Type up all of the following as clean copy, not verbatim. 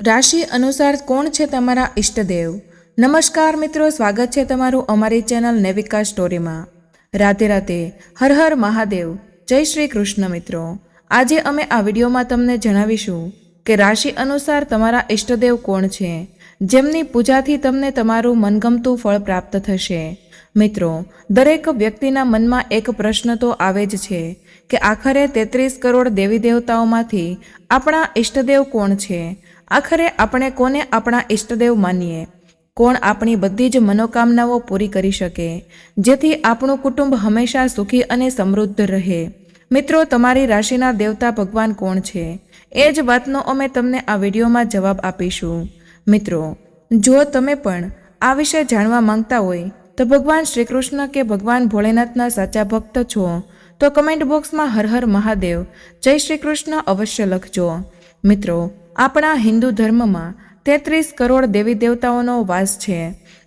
રાશિ અનુસાર કોણ છે તમારા ઈષ્ટદેવ? નમસ્કાર મિત્રો, સ્વાગત છે તમારું અમારી ચેનલ નેવિકા સ્ટોરીમાં। રાધે રાધે, હર હર મહાદેવ, જય શ્રી કૃષ્ણ। મિત્રો, આજે અમે આ વિડીયોમાં તમને જણાવીશું કે રાશિ અનુસાર તમારા ઈષ્ટદેવ કોણ છે, જેમની પૂજાથી તમને તમારું મનગમતું ફળ પ્રાપ્ત થશે। મિત્રો, દરેક વ્યક્તિના મનમાં એક પ્રશ્ન તો આવે જ છે કે આખરે 33 કરોડ દેવી દેવતાઓમાંથી આપણા ઈષ્ટદેવ કોણ છે? આખરે આપણે કોને આપણા ઈષ્ટદેવ માનીએ? કોણ આપણી બધી જ મનોકામનાઓ પૂરી કરી શકે, જેથી આપણું કુટુંબ હંમેશા સુખી અને સમૃદ્ધ રહે? મિત્રો, તમારી રાશિના દેવતા ભગવાન કોણ છે? એ જ વાતનો અમે તમને આ વિડીયોમાં જવાબ આપીશું। મિત્રો, જો તમે પણ આ વિશે જાણવા માંગતા હોય તો ભગવાન શ્રી કૃષ્ણ કે ભગવાન ભોળેનાથના સાચા ભક્ત છો તો કમેન્ટ બોક્સમાં હર હર મહાદેવ, જય શ્રી કૃષ્ણ અવશ્ય લખજો। મિત્રો, આપણા હિન્દુ ધર્મમાં 33 કરોડ દેવી દેવતાઓનો વાસ છે।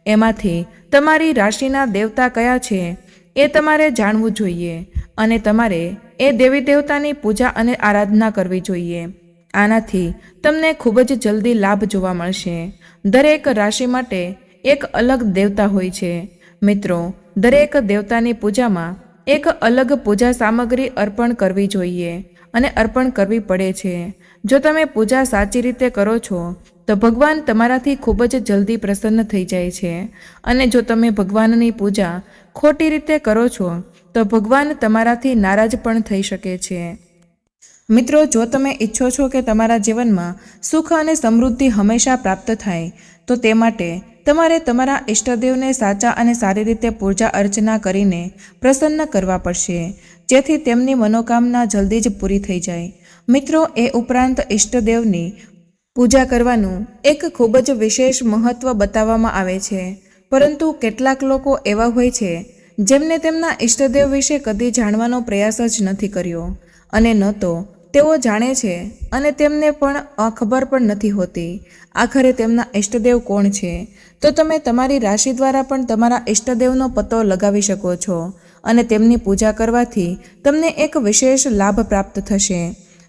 એમાંથી તમારી રાશિના દેવતા કયા છે એ તમારે જાણવું જોઈએ અને તમારે એ દેવી દેવતાની પૂજા અને આરાધના કરવી જોઈએ। આનાથી તમને ખૂબ જ જલ્દી લાભ જોવા મળશે। દરેક રાશિ માટે એક અલગ દેવતા હોય છે। મિત્રો, દરેક દેવતાની પૂજામાં એક અલગ પૂજા સામગ્રી અર્પણ કરવી જોઈએ અને અર્પણ કરવી પડે છે। જો તમે પૂજા સાચી રીતે કરો છો તો ભગવાન તમારાથી ખૂબ જ જલ્દી પ્રસન્ન થઈ જાય છે અને જો તમે ભગવાનની પૂજા ખોટી રીતે કરો છો તો ભગવાન તમારાથી નારાજ પણ થઈ શકે છે। મિત્રો, જો તમે ઈચ્છો છો કે તમારા જીવનમાં સુખ અને સમૃદ્ધિ હંમેશા પ્રાપ્ત થાય તો તે માટે તમારે તમારા ઈષ્ટદેવને સાચા અને સારી રીતે પૂજા અર્ચના કરીને પ્રસન્ન કરવા પડશે, જેથી તેમની મનોકામના જલ્દી જ પૂરી થઈ જાય। મિત્રો, એ ઉપરાંત ઈષ્ટદેવની પૂજા કરવાનું એક ખૂબ જ વિશેષ મહત્વ બતાવવામાં આવે છે, પરંતુ કેટલાક લોકો એવા હોય છે જેમને તેમના ઈષ્ટદેવ વિશે કદી જાણવાનો પ્રયાસ જ નથી કર્યો અને ન તો તેઓ જાણે છે અને તેમને પણ ખબર પણ નથી હોતી આખરે તેમના ઈષ્ટદેવ કોણ છે। તો તમે તમારી રાશિ દ્વારા પણ તમારા ઈષ્ટદેવનો પતો લગાવી શકો છો અને તેમની પૂજા કરવાથી તમને એક વિશેષ લાભ પ્રાપ્ત થશે।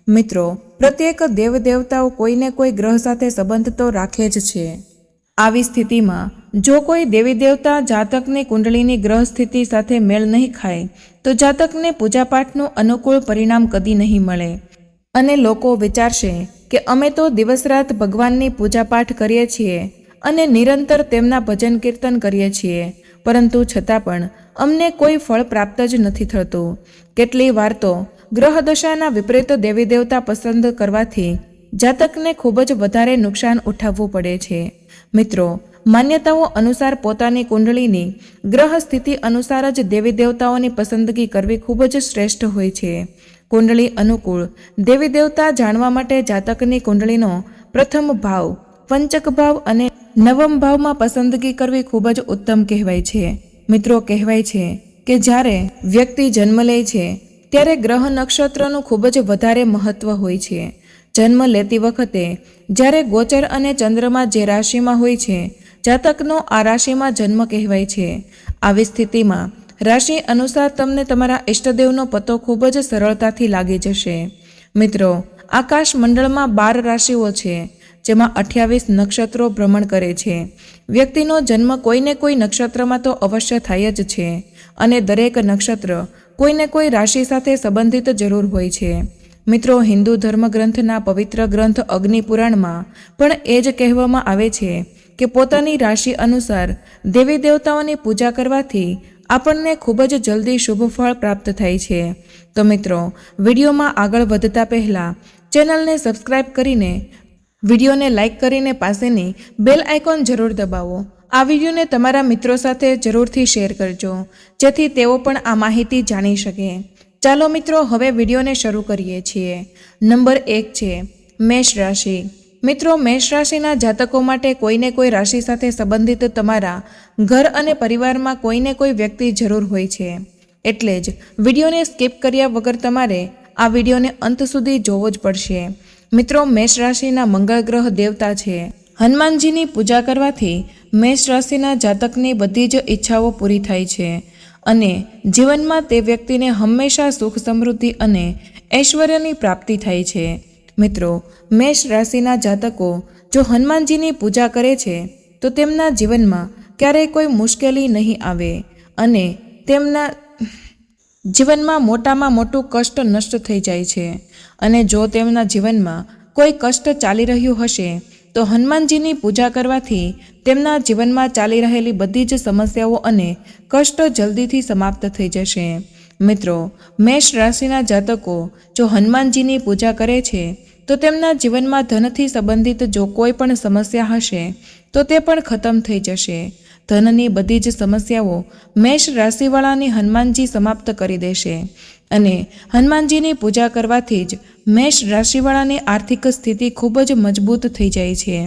મિત્રો, પ્રત્યેક દેવ દેવતાઓ કોઈને કોઈ ગ્રહ સાથે સંબંધ તો રાખે જ છે। આવી સ્થિતિમાં જો કોઈ દેવી દેવતા જાતકની કુંડળીની ગ્રહ સ્થિતિ સાથે મેળ નહીં ખાય તો જાતકને પૂજાપાઠનું અનુકૂળ પરિણામ કદી નહીં મળે અને લોકો વિચારશે કે અમે તો દિવસ રાત ભગવાનની પૂજાપાઠ કરીએ છીએ અને નિરંતર તેમના ભજન કીર્તન કરીએ છીએ, પરંતુ છતાં પણ અમને કોઈ ફળ પ્રાપ્ત જ નથી થતું। કેટલી વાર તો ગ્રહ દશાના વિપરીત દેવી દેવતા પસંદ કરવાથી જાતકને ખૂબ જ વધારે નુકસાન ઉઠાવવું પડે છે। મિત્રો, માન્યતાઓ અનુસાર પોતાની કુંડળીની ગ્રહ સ્થિતિ અનુસાર જ દેવી દેવતાઓની પસંદગી કરવી ખૂબ જ શ્રેષ્ઠ હોય છે। કુંડળી અનુકૂળ દેવી દેવતા જાણવા માટે જાતકની કુંડળીનો પ્રથમ ભાવ, પંચક ભાવ અને નવમ ભાવમાં પસંદગી કરવી ખૂબ જ ઉત્તમ કહેવાય છે। મિત્રો, કહેવાય છે કે જ્યારે વ્યક્તિ જન્મ લે છે ત્યારે ગ્રહ નક્ષત્રનું ખૂબ જ વધારે મહત્વ હોય છે। જન્મ લેતી વખતે જ્યારે ગોચર અને ચંદ્રમાં જે રાશિમાં હોય છે જાતકનો આ રાશિમાં જન્મ કહેવાય છે। આવી સ્થિતિમાં રાશિ અનુસાર તમને તમારા ઈષ્ટદેવનો પતો ખૂબ જ સરળતાથી લાગી જશે। મિત્રો, આકાશ મંડળમાં 12 રાશિઓ છે, જેમાં 28 નક્ષત્રો ભ્રમણ કરે છે। વ્યક્તિનો જન્મ કોઈને કોઈ નક્ષત્રમાં તો અવશ્ય થાય જ છે અને દરેક નક્ષત્ર કોઈને કોઈ રાશિ સાથે સંબંધિત જરૂર હોય છે। મિત્રો, હિન્દુ ધર્મગ્રંથના પવિત્ર ગ્રંથ અગ્નિ પુરાણમાં પણ એ જ કહેવામાં આવે છે કે પોતાની રાશિ અનુસાર દેવી દેવતાઓની પૂજા કરવાથી આપણને ખૂબ જ જલ્દી શુભ ફળ પ્રાપ્ત થાય છે। તો મિત્રો, વિડીયોમાં આગળ વધતા પહેલાં ચેનલને સબસ્ક્રાઇબ કરીને વિડીયોને લાઇક કરીને પાસેની બેલ આઇકોન જરૂર દબાવો। આ વિડીયોને તમારા મિત્રો સાથે જરૂરથી શેર કરજો, જેથી તેઓ પણ આ માહિતી જાણી શકે। ચાલો મિત્રો, હવે વિડીયોને શરૂ કરીએ છીએ। નંબર 1 છે મેષ રાશિ। મિત્રો, મેષ રાશિના જાતકો માટે કોઈને કોઈ રાશિ સાથે સંબંધિત તમારા ઘર અને પરિવારમાં કોઈને કોઈ વ્યક્તિ જરૂર હોય છે, એટલે જ વિડીયોને સ્કીપ કર્યા વગર તમારે આ વિડીયોને અંત સુધી જોવો જ પડશે। મિત્રો, મેષ રાશિના મંગળ ગ્રહ દેવતા છે। હનુમાનજીની પૂજા કરવાથી મેષ રાશિના જાતકની બધી જ ઈચ્છાઓ પૂરી થાય છે અને જીવનમાં તે વ્યક્તિને હંમેશા સુખ સમૃદ્ધિ અને ઐશ્વર્યની પ્રાપ્તિ થાય છે। મિત્રો, મેષ રાશિના જાતકો જો હનુમાનજીની પૂજા કરે છે તો તેમના જીવનમાં ક્યારેય કોઈ મુશ્કેલી નહીં આવે અને તેમના જીવનમાં મોટામાં મોટું કષ્ટ નષ્ટ થઈ જાય છે. અને જો તેમના જીવનમાં કોઈ કષ્ટ ચાલી રહ્યું હશે તો હનુમાનજીની પૂજા કરવાથી તેમના જીવનમાં ચાલી રહેલી બધી જ સમસ્યાઓ અને કષ્ટ જલ્દીથી સમાપ્ત થઈ જશે. મિત્રો, મેષ રાશિના જાતકો જો હનુમાનજીની પૂજા કરે છે તો તેમના જીવનમાં ધનથી સંબંધિત જો કોઈ પણ સમસ્યા હશે તો તે પણ ખતમ થઈ જશે. ધનની બધી જ સમસ્યાઓ મેષ રાશિવાળાની હનુમાનજી સમાપ્ત કરી દેશે અને હનુમાનજીની પૂજા કરવાથી જ મેષ રાશિવાળાની આર્થિક સ્થિતિ ખૂબ જ મજબૂત થઈ જાય છે.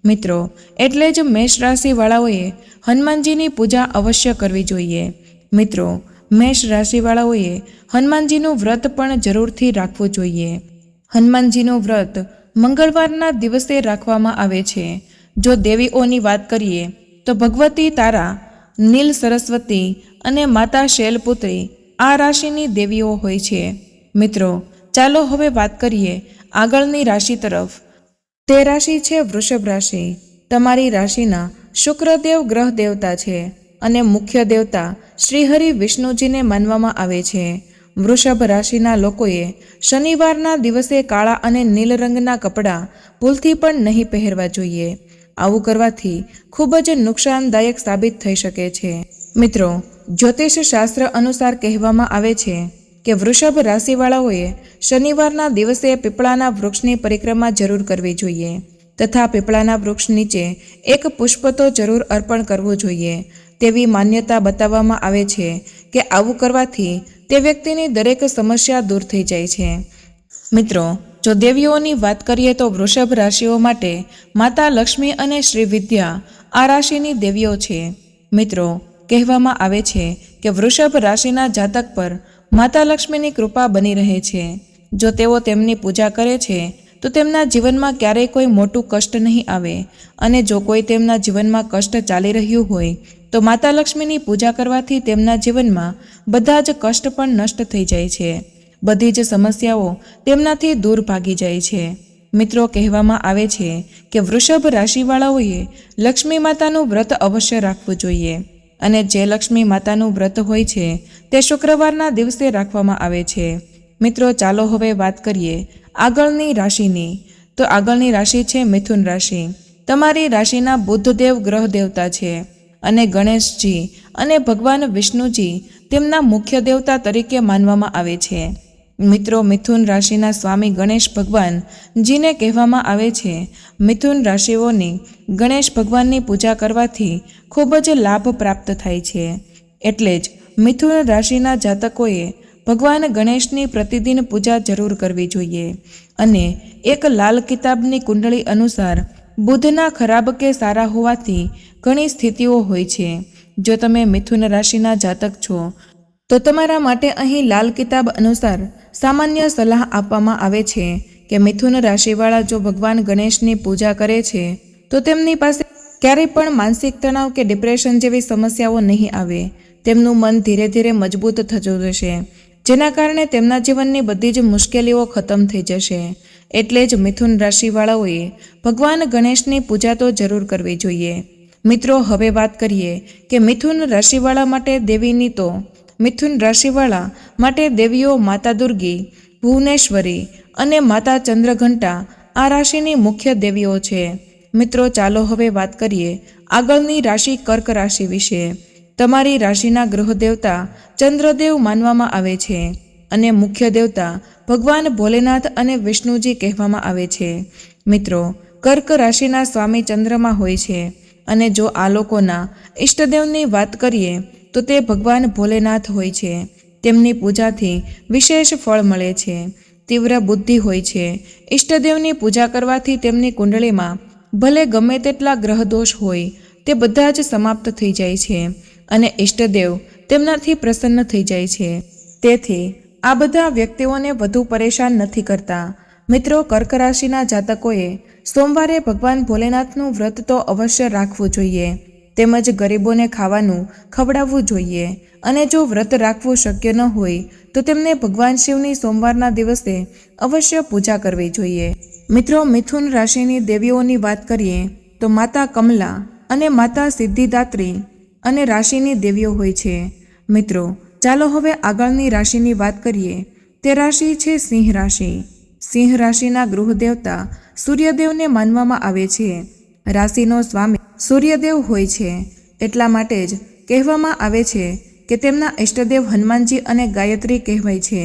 મિત્રો, એટલે જ મેષ રાશિવાળાઓએ હનુમાનજીની પૂજા અવશ્ય કરવી જોઈએ. મિત્રો, મેષ રાશિવાળાઓએ હનુમાનજીનું વ્રત પણ જરૂરથી રાખવું જોઈએ. હનુમાનજીનું વ્રત મંગળવારના દિવસે રાખવામાં આવે છે. જો દેવીઓની વાત કરીએ તો ભગવતી તારા, નીલ સરસ્વતી અને માતા શૈલપુત્રી આ રાશિની દેવીઓ હોય છે. મિત્રો, ચાલો હવે વાત કરીએ આગળની રાશિ તરફ. તે રાશિ છે વૃષભ રાશિ. તમારી રાશિના શુક્રદેવ ગ્રહ દેવતા છે અને મુખ્ય દેવતા શ્રીહરિ વિષ્ણુજીને માનવામાં આવે છે. વૃષભ રાશિના લોકોએ શનિવારના દિવસે કાળા અને નીલ રંગના કપડાં ભૂલથી પણ નહીં પહેરવા જોઈએ. આવું કરવાથી ખૂબ જ નુકસાનદાયક સાબિત થઈ શકે છે. મિત્રો, જ્યોતિષ શાસ્ત્ર અનુસાર કહેવામાં આવે છે કે વૃષભ રાશિવાળાઓએ શનિવારના દિવસે પીપળાના વૃક્ષની પરિક્રમા જરૂર કરવી જોઈએ તથા પીપળાના વૃક્ષ નીચે એક પુષ્પ તો જરૂર અર્પણ કરવું જોઈએ. તેવી માન્યતા બતાવવામાં આવે છે કે આવું કરવાથી તે વ્યક્તિની દરેક સમસ્યા દૂર થઈ જાય છે. મિત્રો, જો દેવીઓની વાત કરીએ તો વૃષભ રાશિઓ માટે માતા લક્ષ્મી અને શ્રી વિદ્યા આ રાશિની દેવીઓ છે. મિત્રો, કહેવામાં આવે છે કે વૃષભ રાશિના જાતક પર માતા લક્ષ્મીની કૃપા બની રહે છે. જો તેઓ તેમની પૂજા કરે છે તો તેમના જીવનમાં ક્યારેય કોઈ મોટું કષ્ટ નહીં આવે અને જો કોઈ તેમના જીવનમાં કષ્ટ ચાલી રહ્યું હોય તો માતા લક્ષ્મીની પૂજા કરવાથી તેમના જીવનમાં બધા જ કષ્ટ પણ નષ્ટ થઈ જાય છે. બધી જ સમસ્યાઓ તેમનાથી દૂર ભાગી જાય છે. મિત્રો, કહેવામાં આવે છે કે વૃષભ રાશિવાળાઓએ લક્ષ્મી માતાનું વ્રત અવશ્ય રાખવું જોઈએ અને જે લક્ષ્મી માતાનું વ્રત હોય છે તે શુક્રવારના દિવસે રાખવામાં આવે છે. મિત્રો, ચાલો હવે વાત કરીએ આગળની રાશિની. તો આગળની રાશિ છે મિથુન રાશિ. તમારી રાશિના બુદ્ધદેવ ગ્રહ દેવતા છે અને ગણેશજી અને ભગવાન વિષ્ણુજી તેમના મુખ્ય દેવતા તરીકે માનવામાં આવે છે. મિત્રો, મિથુન રાશિના સ્વામી ગણેશ ભગવાનજીને કહેવામાં આવે છે મિથુન રાશિઓની ગણેશ ભગવાનની પૂજા કરવાથી ખૂબ જ લાભ પ્રાપ્ત થાય છે. એટલે જ મિથુન રાશિના જાતકોએ ભગવાન ગણેશની પ્રતિદિન પૂજા જરૂર કરવી જોઈએ અને એક લાલ કિતાબની કુંડળી અનુસાર બુધના ખરાબ કે સારા હોવાથી ઘણી સ્થિતિઓ હોય છે. જો તમે મિથુન રાશિના જાતક છો તો તમારા માટે અહીં લાલ કિતાબ અનુસાર સામાન્ય સલાહ આપવામાં આવે છે કે મિથુન રાશિવાળા જો ભગવાન ગણેશની પૂજા કરે છે તો તેમની પાસે ક્યારેય પણ માનસિક તણાવ કે ડિપ્રેશન જેવી સમસ્યાઓ નહીં આવે. તેમનું મન ધીરે ધીરે મજબૂત થતું જશે જેના કારણે તેમના જીવનની બધી જ મુશ્કેલીઓ ખતમ થઈ જશે. એટલે જ મિથુન રાશિવાળાઓએ ભગવાન ગણેશની પૂજા તો જરૂર કરવી જોઈએ. મિત્રો, હવે વાત કરીએ કે મિથુન રાશિવાળા માટે દેવીની. તો મિથુન રાશિવાળા માટે દેવીઓ માતા દુર્ગી, ભુવનેશ્વરી અને માતા ચંદ્રઘંટા આ રાશિની મુખ્ય દેવીઓ છે. મિત્રો, ચાલો હવે વાત કરીએ આગળની રાશિ કર્ક રાશિ વિશે. તમારી રાશિના ગ્રહ દેવતા ચંદ્રદેવ માનવામાં આવે છે અને મુખ્ય દેવતા ભગવાન ભોલેનાથ અને વિષ્ણુજી કહેવામાં આવે છે. મિત્રો, કર્ક રાશિના સ્વામી ચંદ્રમા હોય છે અને જો આ લોકોના ઈષ્ટદેવની વાત કરીએ તો તે ભગવાન ભોલેનાથ હોય છે. તેમની પૂજાથી વિશેષ ફળ મળે છે. તીવ્ર બુદ્ધિ હોય છે. ઈષ્ટદેવની પૂજા કરવાથી તેમની કુંડળીમાં ભલે ગમે તેટલા ગ્રહ દોષ હોય તે બધા જ સમાપ્ત થઈ જાય છે અને ઈષ્ટદેવ તેમનાથી પ્રસન્ન થઈ જાય છે. તેથી આ બધા વ્યક્તિઓને વધુ પરેશાન નથી કરતા. મિત્રો, કર્ક રાશિના જાતકોએ સોમવારે ભગવાન ભોલેનાથનું વ્રત તો અવશ્ય રાખવું જોઈએ તેમજ ગરીબોને ખાવાનું ખવડાવવું જોઈએ અને જો વ્રત રાખવું શક્ય ન હોય તો તેમને ભગવાન શિવની સોમવારના દિવસે અવશ્ય પૂજા કરવી જોઈએ. મિત્રો, મિથુન રાશિની દેવીઓની વાત કરીએ તો માતા કમલા અને માતા સિદ્ધિદાત્રી અને રાશિની દેવીઓ હોય છે. મિત્રો, ચાલો હવે આગળની રાશિની વાત કરીએ. તે રાશિ છે સિંહ રાશિ. સિંહ રાશિના ગૃહ દેવતા સૂર્યદેવને માનવામાં આવે છે. રાશિનો સ્વામી સૂર્યદેવ હોય છે. એટલા માટે જ કહેવામાં આવે છે કે તેમના ઇષ્ટદેવ હનુમાનજી અને ગાયત્રી કહેવાય છે.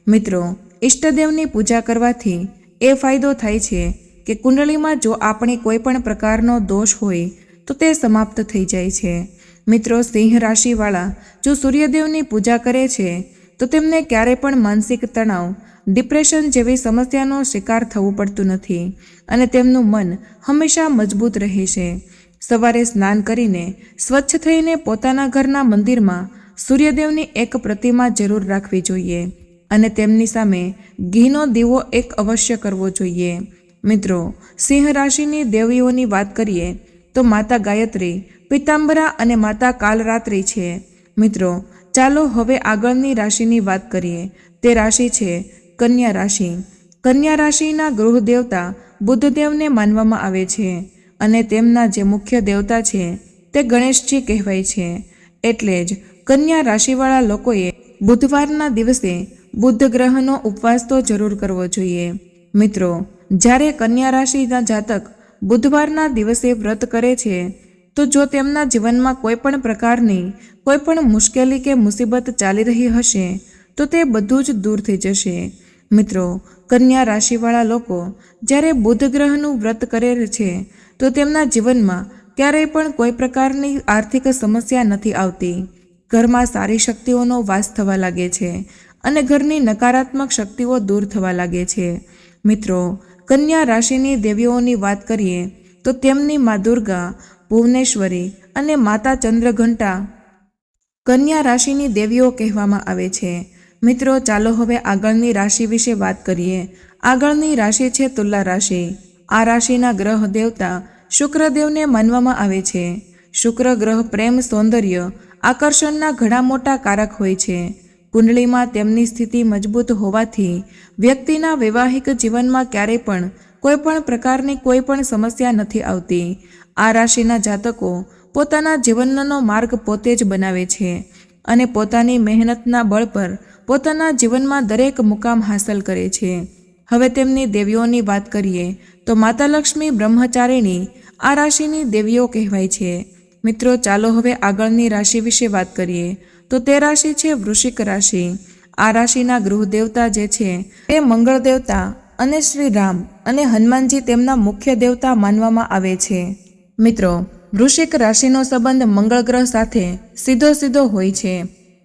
મિત્રો, ઇષ્ટદેવની પૂજા કરવાથી એ ફાયદો થાય છે કે કુંડળીમાં જો આપણી કોઈ પણ પ્રકારનો દોષ હોય તો તે સમાપ્ત થઈ જાય છે. મિત્રો, સિંહ રાશિવાળા જો સૂર્યદેવની પૂજા કરે છે તો તેમને ક્યારેય પણ માનસિક તણાવ, ડિપ્રેશન જેવી સમસ્યાનો શિકાર થવું પડતું નથી અને તેમનું મન હંમેશા મજબૂત રહે છે. સવારે સ્નાન કરીને સ્વચ્છ થઈને પોતાના ઘરના મંદિરમાં સૂર્યદેવની એક પ્રતિમા જરૂર રાખવી જોઈએ અને તેમની સામે ઘીનો દીવો એક અવશ્ય કરવો જોઈએ. મિત્રો, સિંહ રાશિની દેવીઓની વાત કરીએ તો માતા ગાયત્રી, પિતાંબરા અને માતા કાલરાત્રિ છે. મિત્રો, ચાલો હવે આગળની રાશિની વાત કરીએ. તે રાશિ છે કન્યા રાશિ. કન્યા રાશિના ગૃહ દેવતા બુદ્ધદેવને માનવામાં આવે છે અને તેમના જે મુખ્ય દેવતા છે તે ગણેશજી કહેવાય છે. એટલે જ કન્યા રાશિવાળા લોકોએ બુધવારના દિવસે બુદ્ધ ગ્રહનો ઉપવાસ તો જરૂર કરવો જોઈએ. મિત્રો, જ્યારે કન્યા રાશિના જાતક બુધવારના દિવસે વ્રત કરે છે તો જો તેમના જીવનમાં કોઈ પણ પ્રકારની કોઈ પણ મુશ્કેલી કે મુસીબત ચાલી રહી હશે તો તે બધું જ દૂર થઈ જશે. મિત્રો, કન્યા રાશિવાળા લોકો જ્યારે બુધ ગ્રહનું વ્રત કરે છે તો તેમના જીવનમાં ક્યારેય પણ કોઈ પ્રકારની આર્થિક સમસ્યા નથી આવતી. ઘરમાં સારી શક્તિઓનો વાસ થવા લાગે છે અને ઘરની નકારાત્મક શક્તિઓ દૂર થવા લાગે છે. મિત્રો, કન્યા રાશિની દેવીઓની વાત કરીએ તો તેમની મા દુર્ગા, ભુવનેશ્વરી અને માતા ચંદ્રઘંટા કન્યા રાશિની દેવીઓ કહેવામાં આવે છે. મિત્રો, ચાલો હવે આગળની રાશિ વિશે વાત કરીએ. આગળની રાશિ છે તુલા રાશિ. આ રાશિના ગ્રહ દેવતા શુક્રદેવને માનવામાં આવે છે. શુક્ર ગ્રહ પ્રેમ, સૌંદર્ય, આકર્ષણના ઘણા મોટા કારક હોય છે. કુંડળીમાં તેમની સ્થિતિ મજબૂત હોવાથી વ્યક્તિના વૈવાહિક જીવનમાં ક્યારેય પણ કોઈ પણ પ્રકારની કોઈ પણ સમસ્યા નથી આવતી. આ રાશિના જાતકો પોતાના જીવનનો માર્ગ પોતે જ બનાવે છે અને પોતાની મહેનતના બળ પર પોતાના જીવનમાં દરેક મુકામ હાંસલ કરે છે. હવે તેમની દેવીઓની વાત કરીએ તો માતા લક્ષ્મી બ્રહ્મચારિણી આ રાશિની દેવીઓ કહેવાય છે. મિત્રો, ચાલો હવે આગળની રાશિ વિશે વાત કરીએ તો તે રાશિ છે વૃશ્ચિક રાશિ. આ રાશિના ગૃહ દેવતા જે છે તે મંગળ દેવતા અને શ્રી રામ અને હનુમાનજી તેમના મુખ્ય દેવતા માનવામાં આવે છે. મિત્રો, વૃશ્ચિક રાશિનો સંબંધ મંગળ ગ્રહ સાથે સીધો હોય છે.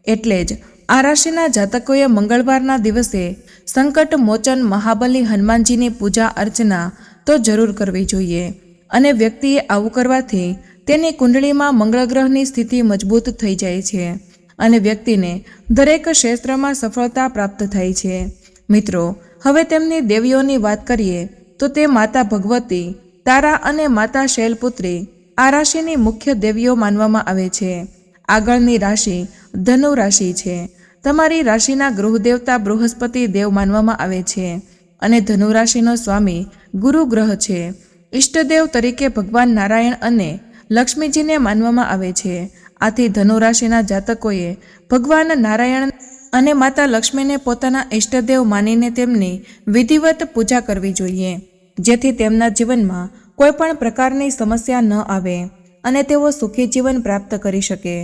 એટલે જ આ રાશિના જાતકોએ મંગળવારના દિવસે સંકટ મોચન મહાબલી હનુમાનજીની પૂજા અર્ચના તો જરૂર કરવી જોઈએ અને વ્યક્તિએ આવું કરવાથી તેની કુંડળીમાં મંગળ ગ્રહની સ્થિતિ મજબૂત થઈ જાય છે અને વ્યક્તિને દરેક ક્ષેત્રમાં સફળતા પ્રાપ્ત થાય છે. મિત્રો, હવે તેમની દેવીઓની વાત કરીએ તો તે માતા ભગવતી, તારા અને માતા શૈલપુત્રી આ રાશિની મુખ્ય દેવીઓ માનવામાં આવે છે. આગળની રાશિ ધનુ રાશિ છે. તમારી રાશિના ગૃહ દેવતા બૃહસ્પતિ દેવ માનવામાં આવે છે અને ધનુ રાશિનો સ્વામી ગુરુ ગ્રહ છે. ઇષ્ટદેવ તરીકે ભગવાન નારાયણ અને લક્ષ્મીજીને માનવામાં આવે છે. આથી ધનુ રાશિના જાતકોએ ભગવાન નારાયણ અને માતા લક્ષ્મીને પોતાના ઇષ્ટદેવ માનીને તેમની વિધિવત પૂજા કરવી જોઈએ, જેથી તેમના જીવનમાં કોઈ પણ પ્રકારની સમસ્યા ન આવે અને તેઓ સુખી જીવન પ્રાપ્ત કરી શકે.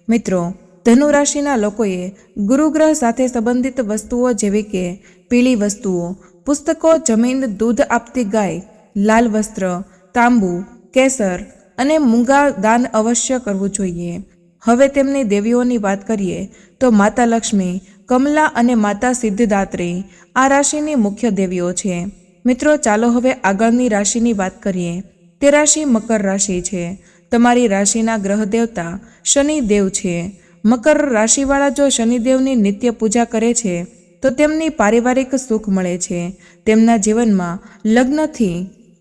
મિત્રો, ધનુ રાશિના લોકોએ ગુરુગ્રહ સાથે સંબંધિત વસ્તુઓ જેવી કે પીળી વસ્તુઓ, પુસ્તકો, જમીન, દૂધ આપતી ગાય, લાલ વસ્ત્ર, તાંબુ, કેસર અને મૂંગા દાન અવશ્ય કરવું જોઈએ. હવે તેમની દેવીઓની વાત કરીએ તો માતા લક્ષ્મી, કમલા અને માતા સિદ્ધિદાત્રી આ રાશિની મુખ્ય દેવીઓ છે. મિત્રો, ચાલો હવે આગળની રાશિની વાત કરીએ. તે રાશિ મકર રાશિ છે. તમારી રાશિના ગ્રહ દેવતા શનિદેવ છે. મકર રાશિવાળા જો શનિદેવની નિત્ય પૂજા કરે છે તો તેમની પારિવારિક સુખ મળે છે. તેમના જીવનમાં લગ્નથી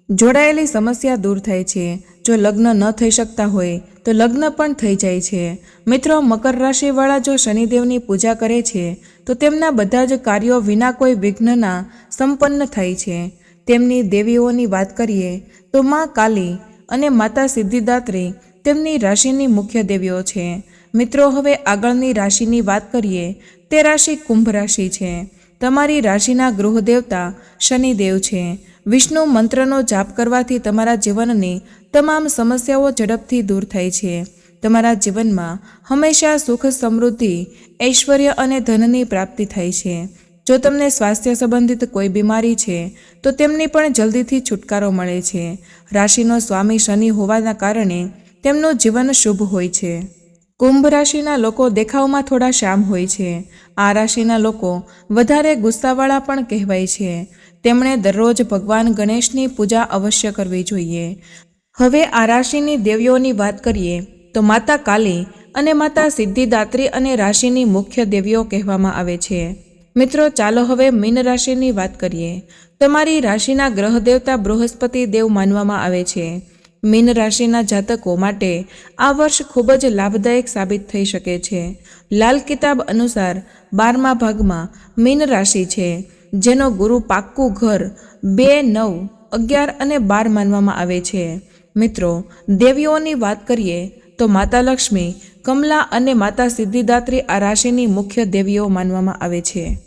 જોડાયેલી સમસ્યા દૂર થાય છે. જો લગ્ન ન થઈ શકતા હોય તો લગ્ન પણ થઈ જાય છે. મિત્રો, મકર રાશિવાળા જો શનિદેવની પૂજા કરે છે તો તેમના બધા જ કાર્યો વિના કોઈ વિઘ્નના સંપન્ન થાય છે. તેમની દેવીઓની વાત કરીએ તો માં કાલી અને માતા સિદ્ધિદાત્રી તેમની રાશિની મુખ્ય દેવીઓ છે. મિત્રો, હવે આગળની રાશિની વાત કરીએ. તે રાશિ કુંભ રાશિ છે. તમારી રાશિના ગૃહ દેવતા શનિદેવ છે. વિષ્ણુ મંત્રનો જાપ કરવાથી તમારા જીવનની તમામ સમસ્યાઓ ઝડપથી દૂર થાય છે. તમારા જીવનમાં હંમેશા સુખ, સમૃદ્ધિ, ઐશ્વર્ય અને ધનની પ્રાપ્તિ થાય છે. જો તમને સ્વાસ્થ્ય સંબંધિત કોઈ બીમારી છે તો તેમની પણ જલ્દીથી છુટકારો મળે છે. રાશિનો સ્વામી શનિ હોવાના કારણે તેમનું જીવન શુભ હોય છે. કુંભ રાશિના લોકો દેખાવમાં થોડા શામ હોય છે. આ રાશિના લોકો વધારે ગુસ્સાવાળા પણ કહેવાય છે. તેમણે દરરોજ ભગવાન ગણેશની પૂજા અવશ્ય કરવી જોઈએ. હવે આ રાશિની દેવીઓની વાત કરીએ તો માતા કાલી અને માતા સિદ્ધિદાત્રી અને રાશિની મુખ્ય દેવીઓ કહેવામાં આવે છે. મિત્રો, ચાલો હવે મીન રાશિની વાત કરીએ. તમારી રાશિના ગ્રહ દેવતા બૃહસ્પતિ દેવ માનવામાં આવે છે. મીન રાશિના જાતકો માટે આ વર્ષ ખૂબ જ લાભદાયક સાબિત થઈ શકે છે. લાલ કિતાબ અનુસાર 12મા ભાગમાં મીન રાશિ છે, જેનો ગુરુ પાક્કું ઘર 2, 9, 11 અને 12 માનવામાં આવે છે. મિત્રો, દેવીઓની વાત કરીએ તો માતા લક્ષ્મી, કમલા અને માતા સિદ્ધિદાત્રી આ રાશિની મુખ્ય દેવીઓ માનવામાં આવે છે.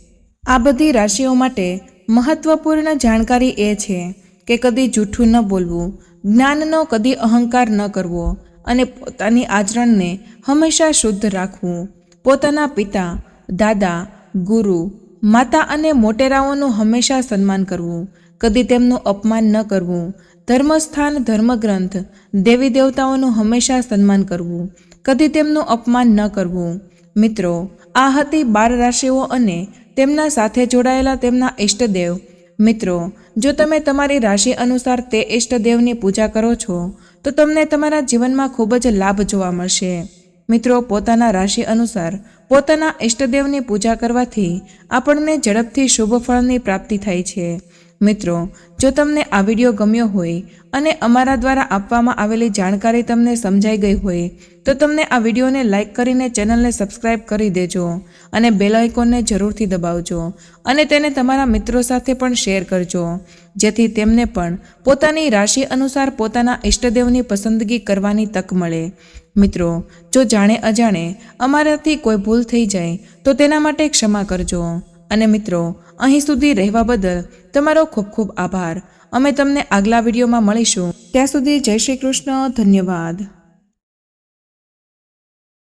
આ બધી રાશિઓ માટે મહત્વપૂર્ણ જાણકારી એ છે કે કદી જૂઠું ન બોલવું, જ્ઞાનનો કદી અહંકાર ન કરવો અને પોતાની આચરણને હંમેશા શુદ્ધ રાખવું. પોતાના પિતા, દાદા, ગુરુ, માતા અને મોટેરાઓનું હંમેશા સન્માન કરવું. કદી તેમનું અપમાન ન કરવું. ધર્મસ્થાન, ધર્મગ્રંથ, દેવી દેવતાઓનું હંમેશા સન્માન કરવું. કદી તેમનું અપમાન ન કરવું. મિત્રો, આ હતી 12 રાશિઓ અને તેમના સાથે જોડાયેલા તેમના ઈષ્ટદેવ. મિત્રો, જો તમે તમારી રાશિ અનુસાર તે ઈષ્ટદેવની પૂજા કરો છો તો તમને તમારા જીવનમાં ખૂબ જ લાભ જોવા મળશે. મિત્રો, પોતાના રાશિ અનુસાર પોતાના ઈષ્ટદેવની પૂજા કરવાથી આપણને ઝડપથી શુભ ફળની પ્રાપ્તિ થાય છે. મિત્રો, જો તમને આ વિડીયો ગમ્યો હોય અને અમારા દ્વારા આપવામાં આવેલી જાણકારી તમને સમજાઈ ગઈ હોય તો તમને આ વિડીયોને લાઇક કરીને ચેનલને સબસ્ક્રાઇબ કરી દેજો અને બેલ આઇકોનને જરૂરથી દબાવજો અને તેને તમારા મિત્રો સાથે પણ શેર કરજો, જેથી તેમને પણ પોતાની રાશિ અનુસાર પોતાના ઈષ્ટદેવની પસંદગી કરવાની તક મળે. મિત્રો, જો જાણે અજાણે અમારાથી કોઈ ભૂલ થઈ જાય તો તેના માટે ક્ષમા કરજો. અને મિત્રો, અહીં સુધી રહેવા બદલ તમારો ખૂબ ખૂબ આભાર. અમે તમને આગલા વિડીયોમાં મળીશું. ત્યાં સુધી જય શ્રી કૃષ્ણ. ધન્યવાદ.